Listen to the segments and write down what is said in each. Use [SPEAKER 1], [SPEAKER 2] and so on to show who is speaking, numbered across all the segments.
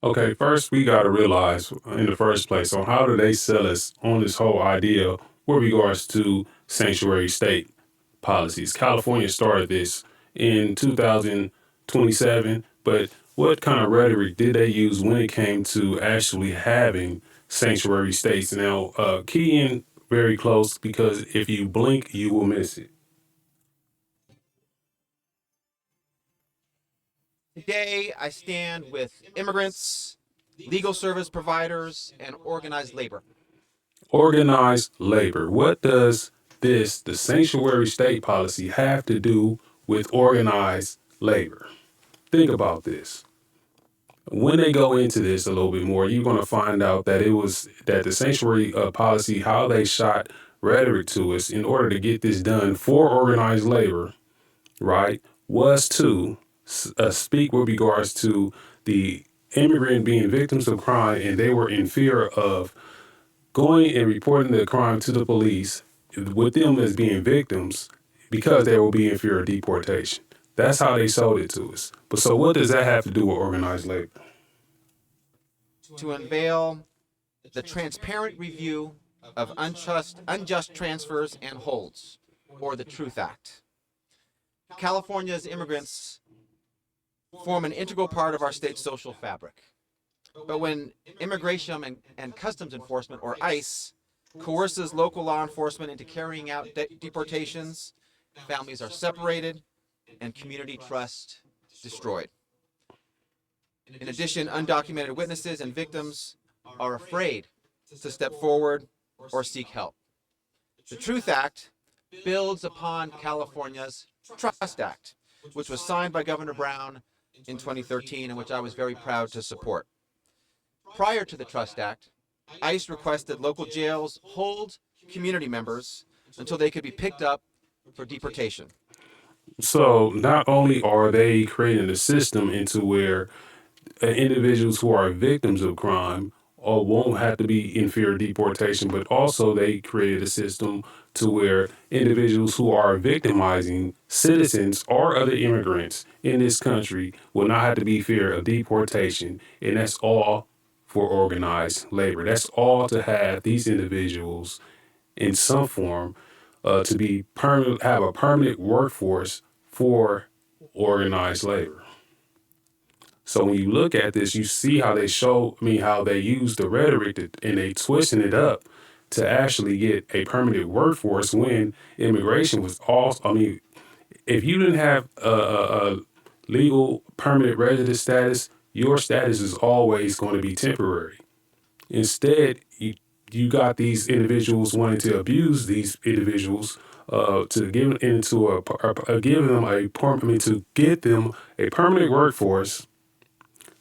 [SPEAKER 1] Okay, first we got to realize in the first place on how do they sell us on this whole idea with regards to sanctuary state policies. California started this in 2027, but what kind of rhetoric did they use when it came to actually having sanctuary states? Now, key in very close because if you blink, you will miss it.
[SPEAKER 2] Today, I stand with immigrants, legal service providers, and organized labor.
[SPEAKER 1] Organized labor. What does the sanctuary state policy, have to do with organized labor? Think about this. When they go into this a little bit more, you're going to find out that it was that the sanctuary policy, how they shot rhetoric to us in order to get this done for organized labor, right, was to speak with regards to the immigrant being victims of crime, and they were in fear of going and reporting the crime to the police with them as being victims because they will be in fear of deportation. That's how they sold it to us. But so what does that have to do with organized labor?
[SPEAKER 2] To unveil the transparent review of unjust transfers and holds, or the Truth Act. California's immigrants form an integral part of our state's social fabric. But when Immigration and Customs Enforcement, or ICE, coerces local law enforcement into carrying out deportations, families are separated and community trust destroyed. In addition, undocumented witnesses and victims are afraid to step forward or seek help. The Truth Act builds upon California's Trust Act, which was signed by Governor Brown in 2013 and which I was very proud to support. Prior to the Trust Act, ICE requested local jails hold community members until they could be picked up for deportation.
[SPEAKER 1] So not only are they creating a system into where individuals who are victims of crime or won't have to be in fear of deportation, but also they created a system to where individuals who are victimizing citizens or other immigrants in this country will not have to be fear of deportation. And that's all for organized labor. That's all to have these individuals in some form to be permanent, have a permanent workforce for organized labor. So when you look at this, you see how they show, how they use the rhetoric and they twisting it up to actually get a permanent workforce when immigration was also, if you didn't have a legal permanent resident status, your status is always going to be temporary. Instead, you got these individuals wanting to abuse these individuals to give into give them to get them a permanent workforce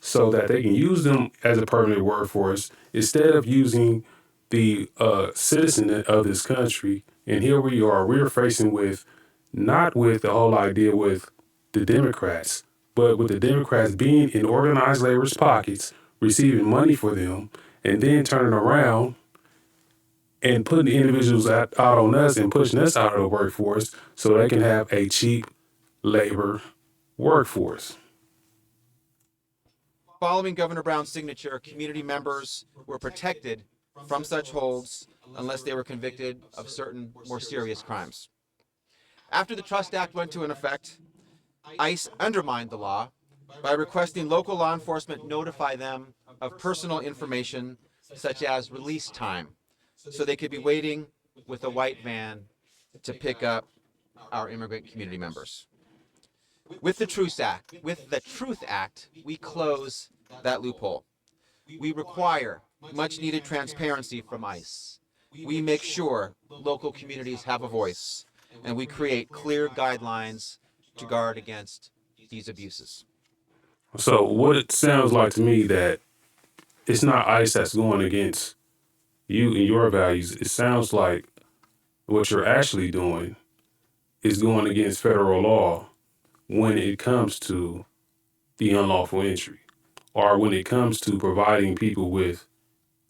[SPEAKER 1] so that they can use them as a permanent workforce instead of using the citizen of this country. And here we are, we're facing with not with the whole idea with the Democrats, but with the Democrats being in organized labor's pockets, receiving money for them, and then turning around and putting the individuals out on us and pushing us out of the workforce so they can have a cheap labor workforce.
[SPEAKER 2] Following Governor Brown's signature, community members were protected from such holds unless they were convicted of certain more serious crimes. After the Trust Act went into effect, ICE undermined the law by requesting local law enforcement notify them of personal information such as release time, so they could be waiting with a white van to pick up our immigrant community members. With the Truth Act, we close that loophole. We require much needed transparency from ICE. We make sure local communities have a voice, and we create clear guidelines to guard against these abuses.
[SPEAKER 1] So what it sounds like to me that it's not ICE that's going against you and your values. It sounds like what you're actually doing is going against federal law when it comes to the unlawful entry or when it comes to providing people with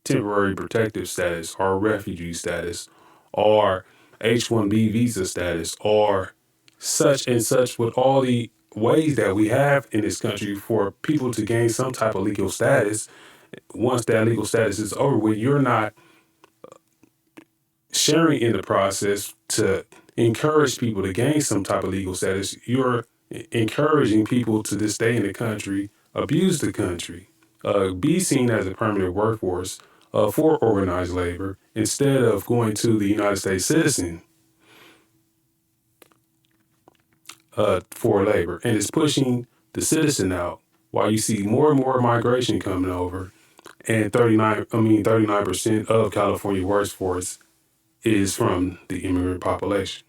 [SPEAKER 1] temporary protective status or refugee status or H-1B visa status or such and such with all the ways that we have in this country for people to gain some type of legal status. Once that legal status is over with, you're not sharing in the process to encourage people to gain some type of legal status. You're encouraging people to just stay in the country, abuse the country, be seen as a permanent workforce for organized labor instead of going to the United States citizen for labor. And it's pushing the citizen out while you see more and more migration coming over. And 39% of California workforce is from the immigrant population.